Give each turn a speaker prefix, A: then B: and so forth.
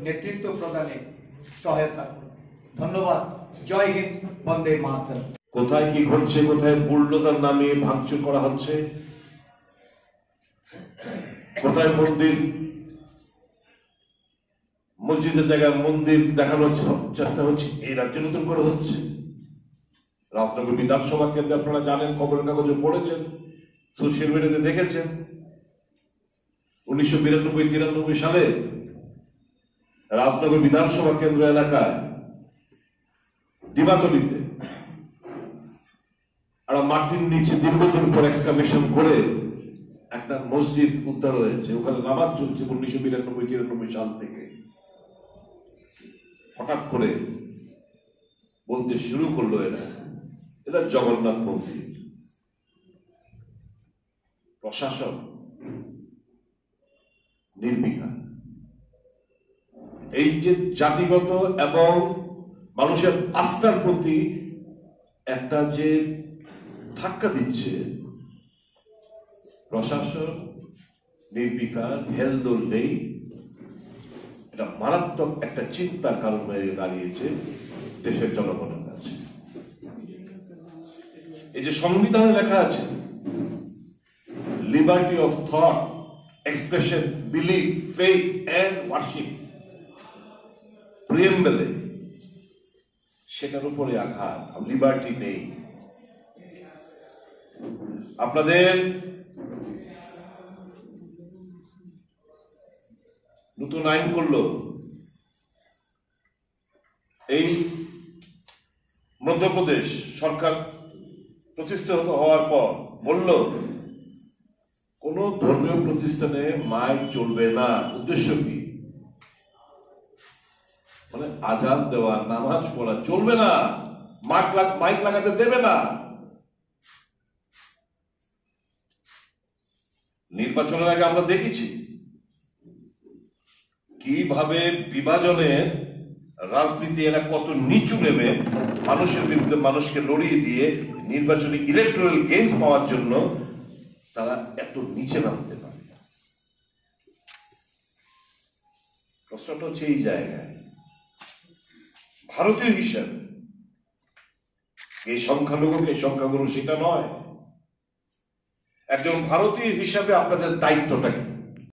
A: নেতৃত্ব প্রদানে সহায়তা করুন। ধন্যবাদ। জয় হিন্দ, বন্দে মাতরম।
B: কোথায় কি ঘটছে, কোথায় বুলডোজার নামিয়ে ভাঙচুর করা হচ্ছে, কোথায় মসজিদের জায়গায় মন্দির দেখানোর চেষ্টা হচ্ছে, এই রাজ্যে নতুন করে হচ্ছে। রাজনগর বিধানসভা কেন্দ্রে আপনারা জানেন, খবরের কাগজে পড়েছেন, সোশ্যাল মিডিয়াতে দেখেছেন। 1992-93 সালে রাজনগর বিধানসভা কেন্দ্র এলাকায় ডিমাতলিতে একটা মাটির নিচে দীর্ঘদিন পর এক্সকাভেশন করে একটা মসজিদ উদ্ধার হয়েছে। ওখানে নামাজ চলছে 1992-93 সাল থেকে। হঠাৎ করে বলতে শুরু করলো এটা জগন্নাথ মন্দির। প্রশাসন নির্বিকার। এই যে জাতিগত এবং মানুষের আস্থার প্রতি একটা যে ধাক্কা দিচ্ছে, প্রশাসন নির্বিকার, হেলদোল নেই। এটা মারাত্মক একটা চিন্তার কারণ হয়ে দাঁড়িয়েছে দেশের জনগণের কাছে। এই যে সংবিধানে লেখা আছে liberty of thought, expression, belief, faith and worship, প্রিয়েম্বলে সেটার উপরে আঘাত। লিবার্টি নেই। আপনাদের নতুন আইন করলো, এই মধ্যপ্রদেশ সরকার প্রতিষ্ঠিত হওয়ার পর বলল কোন ধর্মীয় প্রতিষ্ঠানে মাইক চলবে না। উদ্দেশ্য কি? মানে আজান দেওয়া, নামাজ পড়া চলবে না, মাইক লাগাতে দেবে না। নির্বাচনের আগে আমরা দেখেছি কিভাবে বিভাজনের রাজনীতি এরা কত নিচু নেমে মানুষের বিরুদ্ধে মানুষকে লড়িয়ে দিয়ে নির্বাচনী ইলেকট্রাল গেমস পাওয়ার জন্য তারা এত নিচে নামতে পারে। প্রশ্নটা হচ্ছে এই জায়গায় ভারতীয় হিসাবে এই সংখ্যাগুরু সেটা নয়। একজন ভারতীয় হিসাবে আপনাদের দায়িত্বটা কি?